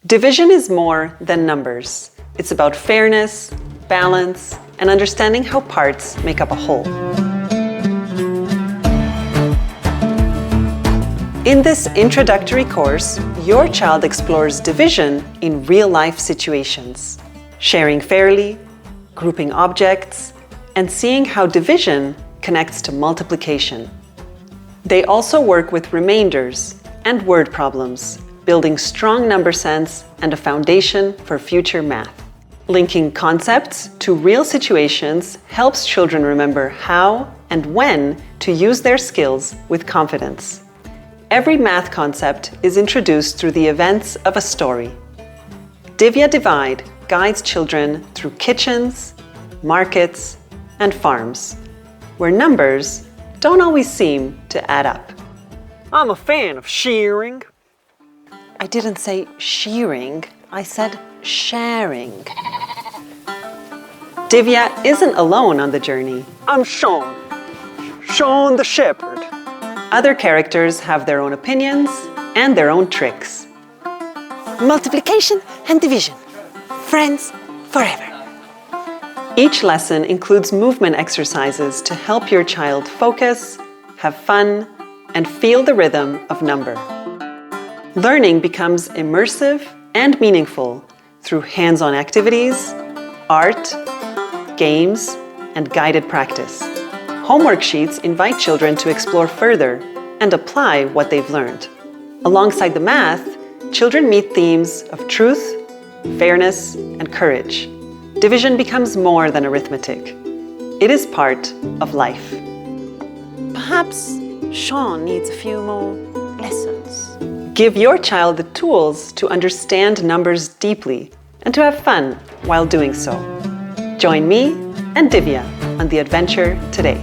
Division is more than numbers. It's about fairness, balance, and understanding how parts make up a whole. In this introductory course, your child explores division in real-life situations, sharing fairly, grouping objects, and seeing how division connects to multiplication. They also work with remainders and word problems, building strong number sense and a foundation for future math. Linking concepts to real situations helps children remember how and when to use their skills with confidence. Every math concept is introduced through the events of a story. Divya Divide guides children through kitchens, markets, and farms, where numbers don't always seem to add up. I'm a fan of shearing. I didn't say shearing, I said sharing. Divya isn't alone on the journey. I'm Sean the shepherd. Other characters have their own opinions and their own tricks. Multiplication and division. Friends forever. Each lesson includes movement exercises to help your child focus, have fun, and feel the rhythm of number. Learning becomes immersive and meaningful through hands-on activities, art, games, and guided practice. Homework sheets invite children to explore further and apply what they've learned. Alongside the math, children meet themes of truth, fairness, and courage. Division becomes more than arithmetic. It is part of life. Perhaps Sean needs a few more lessons. Give your child the tools to understand numbers deeply and to have fun while doing so. Join me and Divya on the adventure today.